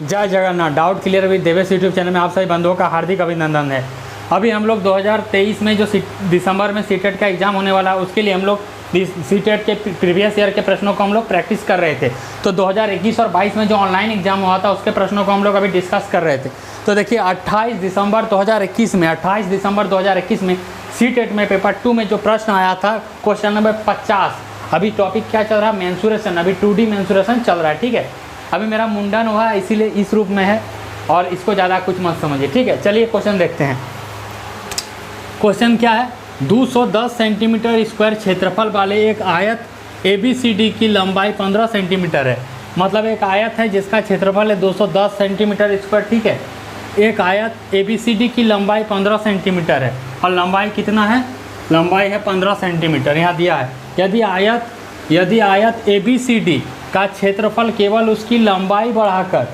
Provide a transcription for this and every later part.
जय Jagannath. Doubt clear with Devesh YouTube channel में आप सभी बंधुओं का हार्दिक अभिनंदन है। अभी हम लोग 2023 में जो दिसंबर में सीटेट का एग्ज़ाम होने वाला है उसके लिए हम लोग सीटेट के प्रीवियस ईयर के प्रश्नों को हम लोग प्रैक्टिस कर रहे थे। तो 2021 और 22 में जो ऑनलाइन एग्ज़ाम हुआ था उसके प्रश्नों को हम लोग अभी डिस्कस कर रहे थे। तो देखिए 28 दिसंबर 2021 में सीटेट में पेपर 2 में जो प्रश्न आया था क्वेश्चन नंबर 50। अभी टॉपिक क्या चल रहा है? मेंसुरेशन। अभी 2D मेंसुरेशन चल रहा है, ठीक है। अभी मेरा मुंडन हुआ है इसीलिए इस रूप में है और इसको ज़्यादा कुछ मत समझिए, ठीक है। चलिए क्वेश्चन देखते हैं। क्वेश्चन क्या है? 210 सेंटीमीटर स्क्वायर क्षेत्रफल वाले एक आयत ABCD की लंबाई 15 सेंटीमीटर है। मतलब एक आयत है जिसका क्षेत्रफल है 210 सेंटीमीटर स्क्वायर, ठीक है। एक आयत ABCD की लंबाई 15 सेंटीमीटर है और लंबाई कितना है? लंबाई है 15 सेंटीमीटर, यहाँ दिया है। यदि आयत ABCD का क्षेत्रफल केवल उसकी लंबाई बढ़ाकर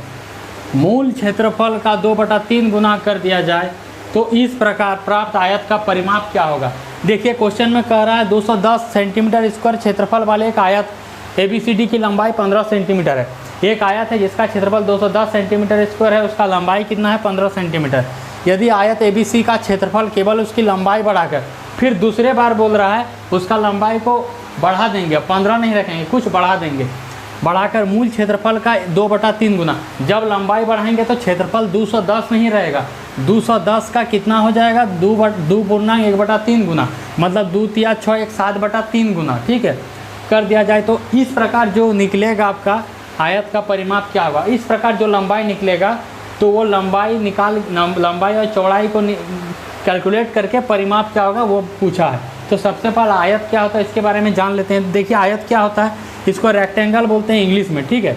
मूल क्षेत्रफल का 2/3 गुना कर दिया जाए तो इस प्रकार प्राप्त आयत का परिमाप क्या होगा? देखिए क्वेश्चन में कह रहा है 210 सेंटीमीटर स्क्वायर क्षेत्रफल वाले एक आयत ABCD की लंबाई 15 सेंटीमीटर है। एक आयत है जिसका क्षेत्रफल 210 सेंटीमीटर स्क्वायर है, उसका लंबाई कितना है? 15 सेंटीमीटर। यदि आयत ABC का क्षेत्रफल केवल उसकी लंबाई बढ़ाकर, फिर दूसरे बार बोल रहा है उसका लंबाई को बढ़ा देंगे, 15 नहीं रखेंगे, कुछ बढ़ा देंगे, बढ़ाकर मूल क्षेत्रफल का 2/3 गुना। जब लंबाई बढ़ाएंगे तो क्षेत्रफल 210 नहीं रहेगा, 210 का कितना हो जाएगा? 2 गुना 1/3 गुना, मतलब 2 तिया 6 1 7/3 गुना, ठीक है। कर दिया जाए तो इस प्रकार जो निकलेगा आपका आयत का परिमाप क्या होगा? इस प्रकार जो लंबाई निकलेगा तो वो लंबाई और चौड़ाई को कैलकुलेट करके परिमाप क्या होगा वो पूछा है। तो सबसे पहले आयत क्या होता है इसके बारे में जान लेते हैं। देखिए आयत क्या होता है, इसको रेक्टेंगल बोलते हैं इंग्लिश में, ठीक है।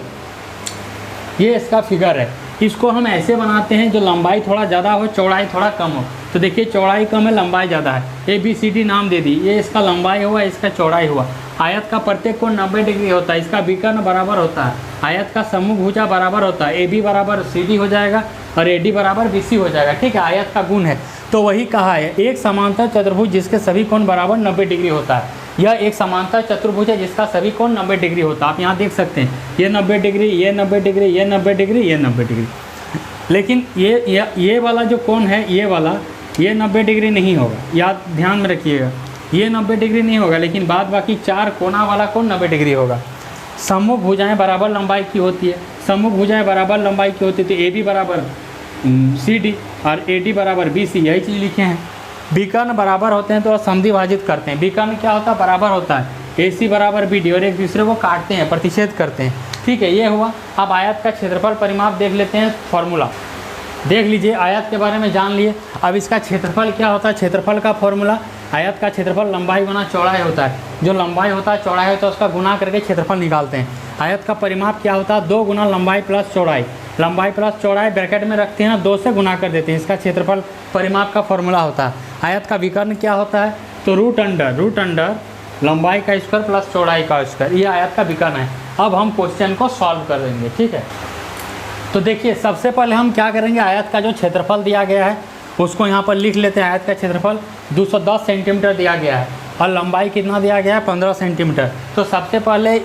ये इसका फिगर है। इसको हम ऐसे बनाते हैं जो लंबाई थोड़ा ज़्यादा हो, चौड़ाई थोड़ा कम हो। तो देखिए चौड़ाई कम है, लंबाई ज़्यादा है। ABCD नाम दे दी, ये इसका लंबाई हुआ, इसका चौड़ाई हुआ। आयत का प्रत्येक कोण 90 डिग्री होता है, इसका विकर्ण बराबर होता है। आयत का सम्मुख भुजा बराबर होता है, AB बराबर CD हो जाएगा और AD बराबर BC हो जाएगा, ठीक है। आयत का गुण है। तो वही कहा है एक समांतर चतुर्भुज जिसके सभी कोण बराबर 90 डिग्री होता है। यह एक समांतर चतुर्भुज है जिसका सभी कोण 90 डिग्री होता है। आप यहाँ देख सकते हैं ये 90 डिग्री, ये 90 डिग्री, ये 90 डिग्री, ये 90 डिग्री। लेकिन ये वाला जो कोण है, ये वाला, ये 90 डिग्री नहीं होगा, याद ध्यान में रखिएगा। ये 90 डिग्री नहीं होगा, लेकिन बाद बाकी 4 कोना वाला कोण 90 डिग्री होगा। सम्मुख भुजाएं बराबर लंबाई की होती है, सम्मुख भुजाएं बराबर लंबाई की होती है। तो AB बराबर CD और AD बराबर BC, यही चीज़ लिखे हैं। विकर्ण बराबर होते हैं तो समद्वि भाजित करते हैं। विकर्ण क्या होता है? बराबर होता है। AC बराबर BD और एक दूसरे को काटते हैं, प्रतिच्छेद करते हैं, ठीक है। ये हुआ। अब आयत का क्षेत्रफल परिमाप देख लेते हैं। फॉर्मूला देख लीजिए, आयत के बारे में जान लिए। अब इसका क्षेत्रफल क्या होता है? क्षेत्रफल का फॉर्मूला, आयत का क्षेत्रफल लंबाई गुना चौड़ाई होता है। जो लंबाई होता है चौड़ाई होता है उसका गुना करके क्षेत्रफल निकालते हैं। आयत का परिमाप क्या होता है? 2 गुना लंबाई प्लस चौड़ाई। लंबाई प्लस चौड़ाई ब्रैकेट में रखते हैं ना, 2 से गुना कर देते हैं। इसका क्षेत्रफल परिमाप का फॉर्मूला होता है। आयत का विकर्ण क्या होता है? तो रूट अंडर लंबाई का स्क्वायर प्लस चौड़ाई का स्क्वायर, ये आयत का विकर्ण है। अब हम क्वेश्चन को सॉल्व कर देंगे, ठीक है। तो देखिए सबसे पहले हम क्या करेंगे, आयत का जो क्षेत्रफल दिया गया है उसको यहाँ पर लिख लेते हैं। आयत का क्षेत्रफल 210 सेंटीमीटर दिया गया है और लंबाई कितना दिया गया है? 15 सेंटीमीटर। तो सबसे पहले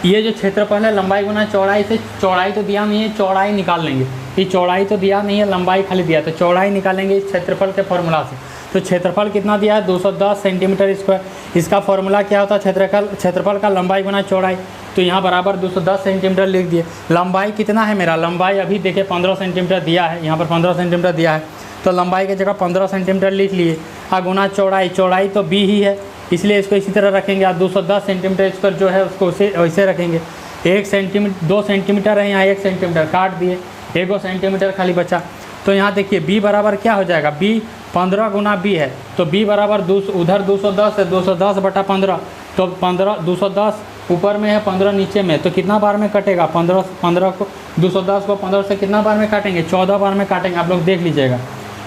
ये जो क्षेत्रफल है लंबाई गुना चौड़ाई से, चौड़ाई तो दिया नहीं है, चौड़ाई निकाल लेंगे। ये चौड़ाई तो दिया नहीं है, लंबाई खाली दिया, तो चौड़ाई निकालेंगे इस क्षेत्रफल के फॉर्मूला से। तो क्षेत्रफल कितना दिया है? 210 सेंटीमीटर स्क्वायर। इसका फॉर्मूला क्या होता है? क्षेत्रफल का लंबाई गुना चौड़ाई। तो यहाँ बराबर 210 सेंटीमीटर लिख दिए। लंबाई कितना है मेरा? लंबाई अभी देखिए 15 सेंटीमीटर दिया है, यहाँ पर 15 सेंटीमीटर दिया है, तो लंबाई की जगह 15 सेंटीमीटर लिख लिए। गुना चौड़ाई, चौड़ाई तो B ही है इसलिए इसको इसी तरह रखेंगे। आप 210 सेंटीमीटर स्क्वायर जो है उसको वैसे रखेंगे। 1 सेंटीमीटर 2 सेंटीमीटर है, यहाँ 1 सेंटीमीटर काट दिए, 1 सेंटीमीटर खाली बचा। तो यहाँ देखिए B बराबर क्या हो जाएगा? B 15 गुना B है, तो B बराबर उधर 210 है, 210/15, तो 210 ऊपर में है, 15 नीचे में, तो कितना बार में कटेगा? 15 को 210 को 15 से कितना बार में काटेंगे? 14 बार में काटेंगे, आप लोग देख लीजिएगा।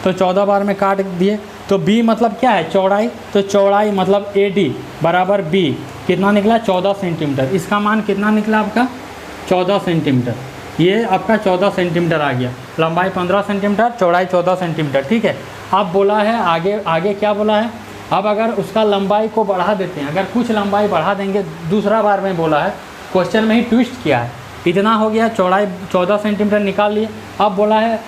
तो 14 बार में काट दिए। तो B मतलब क्या है? चौड़ाई। तो चौड़ाई मतलब AD बराबर B कितना निकला? 14 सेंटीमीटर। इसका मान कितना निकला आपका? 14 सेंटीमीटर। ये आपका 14 सेंटीमीटर आ गया। लंबाई 15 सेंटीमीटर, चौड़ाई 14 सेंटीमीटर, ठीक है। अब बोला है आगे क्या बोला है? अब अगर उसका लंबाई को बढ़ा देते हैं, अगर कुछ लंबाई बढ़ा देंगे, दूसरा बार में बोला है, क्वेश्चन में ही ट्विस्ट किया है। इतना हो गया, चौड़ाई 14 सेंटीमीटर निकाल लिए। अब बोला है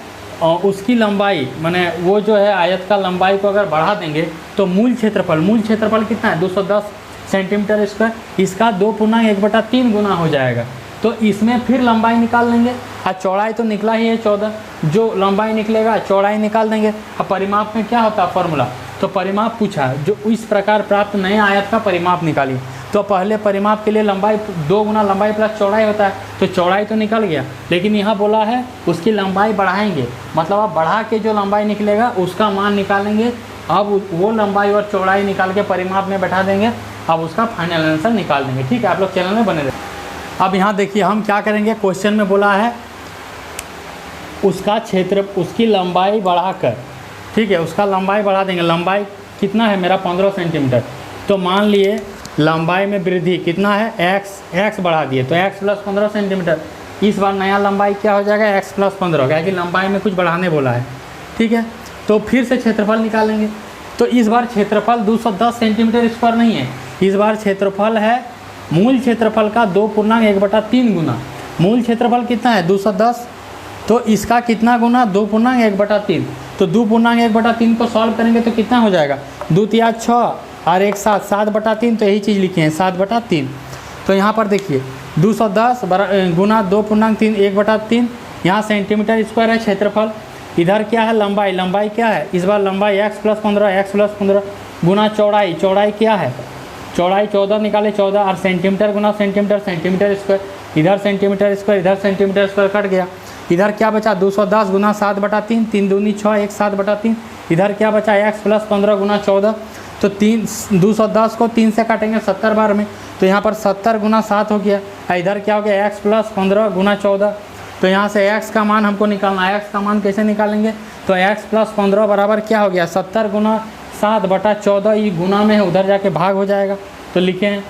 उसकी लंबाई, माने वो जो है आयत का लंबाई को अगर बढ़ा देंगे तो मूल क्षेत्रफल कितना है 210 सेंटीमीटर स्क्वायर, इसका 2.1/3 गुना हो जाएगा। तो इसमें फिर लंबाई निकाल लेंगे। और चौड़ाई तो निकला ही है 14, जो लंबाई निकलेगा चौड़ाई निकाल देंगे। अब परिमाप में क्या होता है फॉर्मूला, तो परिमाप पूछा जो इस प्रकार प्राप्त नए आयत का परिमाप निकालिए। तो पहले परिमाप के लिए लंबाई 2 गुना लंबाई प्लस चौड़ाई होता है, तो चौड़ाई तो निकल गया, लेकिन यहाँ बोला है उसकी लंबाई बढ़ाएंगे, मतलब अब बढ़ा के जो लंबाई निकलेगा उसका मान निकालेंगे। अब वो लंबाई और चौड़ाई निकाल के परिमाप में बैठा देंगे, अब उसका फाइनल आंसर निकाल देंगे। ठीक है, आप लोग चैनल में बने रहे। अब यहाँ देखिए हम क्या करेंगे, क्वेश्चन में बोला है उसका क्षेत्र, उसकी लंबाई बढ़ाकर, ठीक है, उसका लंबाई बढ़ा देंगे। लंबाई कितना है मेरा 15 सेंटीमीटर, तो मान लिए लंबाई में वृद्धि कितना है x बढ़ा दिए, तो x + 15 सेंटीमीटर। इस बार नया लंबाई क्या हो जाएगा x + 15, क्या कि लंबाई में कुछ बढ़ाने बोला है। ठीक है, तो फिर से क्षेत्रफल निकालेंगे। तो इस बार क्षेत्रफल 210 सेंटीमीटर स्क्वायर नहीं है, इस बार क्षेत्रफल है मूल क्षेत्रफल का 2.1/3 गुना। मूल क्षेत्रफल कितना है 210, तो इसका कितना गुना 2.1/3, तो 2.1/3 को सॉल्व करेंगे तो कितना हो जाएगा 2 × 6 और 1 7 7/3, तो यही चीज़ लिखे हैं 7/3। तो यहाँ पर देखिए 210 गुना 2.3 1/3, यहाँ सेंटीमीटर स्क्वायर है क्षेत्रफल, इधर क्या है लंबाई क्या है, इस बार लंबाई x + 15 गुना चौड़ाई क्या है, चौड़ाई 14 निकाले 14, और सेंटीमीटर गुना सेंटीमीटर स्क्वायर, इधर सेंटीमीटर स्क्वायर कट गया, इधर क्या बचा 210 गुना 7/3, 3 दूनी 6 1 7/3, इधर क्या बचा x + 15 गुना 14, तो 210 को 3 से काटेंगे 70 बार में, तो यहाँ पर 70 गुना 7 हो गया, इधर क्या हो गया x + 15 गुना 14, तो यहाँ से x का मान हमको निकालना है। x का मान कैसे निकालेंगे, तो x + 15 बराबर क्या हो गया 70 गुना 7/14, ये गुना में है उधर जाके भाग हो जाएगा, तो लिखे हैं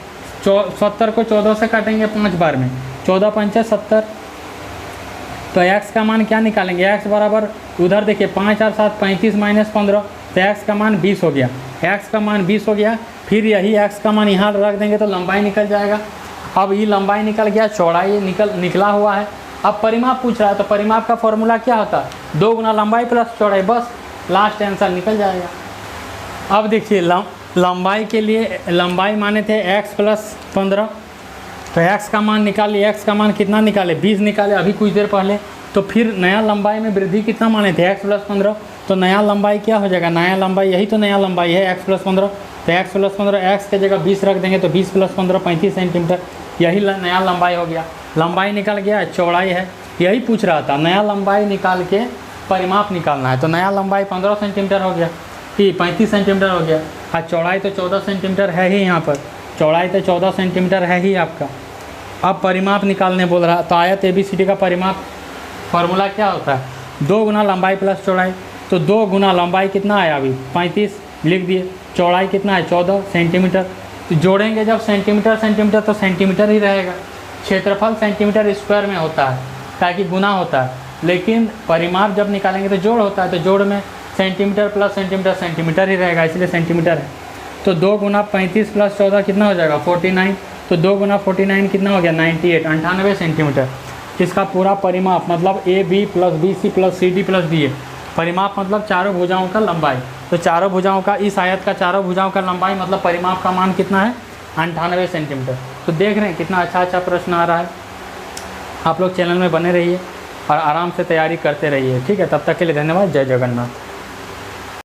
70 को 14 से काटेंगे 5 बार में, 14 × 5 = 70, तो x का मान क्या निकालेंगे, x बराबर उधर देखिए 5 और 7 35 - 15, तो x का मान 20 हो गया, x का मान 20 हो गया। फिर यही x का मान यहाँ रख देंगे तो लंबाई निकल जाएगा। अब ये लंबाई निकल गया, चौड़ाई निकला हुआ है। अब परिमाप पूछ रहा है, तो परिमाप का फॉर्मूला क्या होता है 2 गुना लंबाई प्लस चौड़ाई, बस लास्ट आंसर निकल जाएगा। अब देखिए लंबाई के लिए लंबाई माने थे x + 15, तो x का मान निकालिए, x का मान कितना निकाले 20 निकाले अभी कुछ देर पहले। तो फिर नया लंबाई में वृद्धि कितना माने थे x + 15, तो नया लंबाई क्या हो जाएगा, नया लंबाई यही तो नया लंबाई है x + 15, तो x + 15 x के जगह 20 रख देंगे, तो 20 + 15 35 सेंटीमीटर, यही नया लंबाई हो गया। लंबाई निकल गया, चौड़ाई है, यही पूछ रहा था, नया लंबाई निकाल के परिमाप निकालना है। तो नया लंबाई 15 सेंटीमीटर हो गया, 35 सेंटीमीटर हो गया, और चौड़ाई तो 14 सेंटीमीटर है ही, यहाँ पर चौड़ाई तो 14 सेंटीमीटर है ही आपका। अब परिमाप निकालने बोल रहा, तो आयत ABCD का परिमाप फार्मूला क्या होता है 2 गुना लंबाई प्लस चौड़ाई, तो 2 गुना लंबाई कितना आया अभी 35 लिख दिए, चौड़ाई कितना है 14 सेंटीमीटर, तो जोड़ेंगे जब सेंटीमीटर तो सेंटीमीटर ही रहेगा। क्षेत्रफल सेंटीमीटर स्क्वायर में होता है ताकि गुना होता है, लेकिन परिमाप जब निकालेंगे तो जोड़ होता है, तो जोड़ में सेंटीमीटर प्लस सेंटीमीटर ही रहेगा, इसलिए सेंटीमीटर है। तो 2 गुना 35 + 14 कितना हो जाएगा 49, तो 2 गुना 49 कितना हो गया 98 सेंटीमीटर। इसका पूरा परिमाप मतलब AB + BC + CD + DA, परिमाप मतलब चारों भुजाओं का लंबाई, तो चारों भुजाओं का, इस आयत का चारों भुजाओं का लंबाई मतलब परिमाप का मान कितना है 98 सेंटीमीटर। तो देख रहे हैं कितना अच्छा प्रश्न आ रहा है। आप लोग चैनल में बने रहिए और आराम से तैयारी करते रहिए, ठीक है। तब तक के लिए धन्यवाद। जय जगन्नाथ।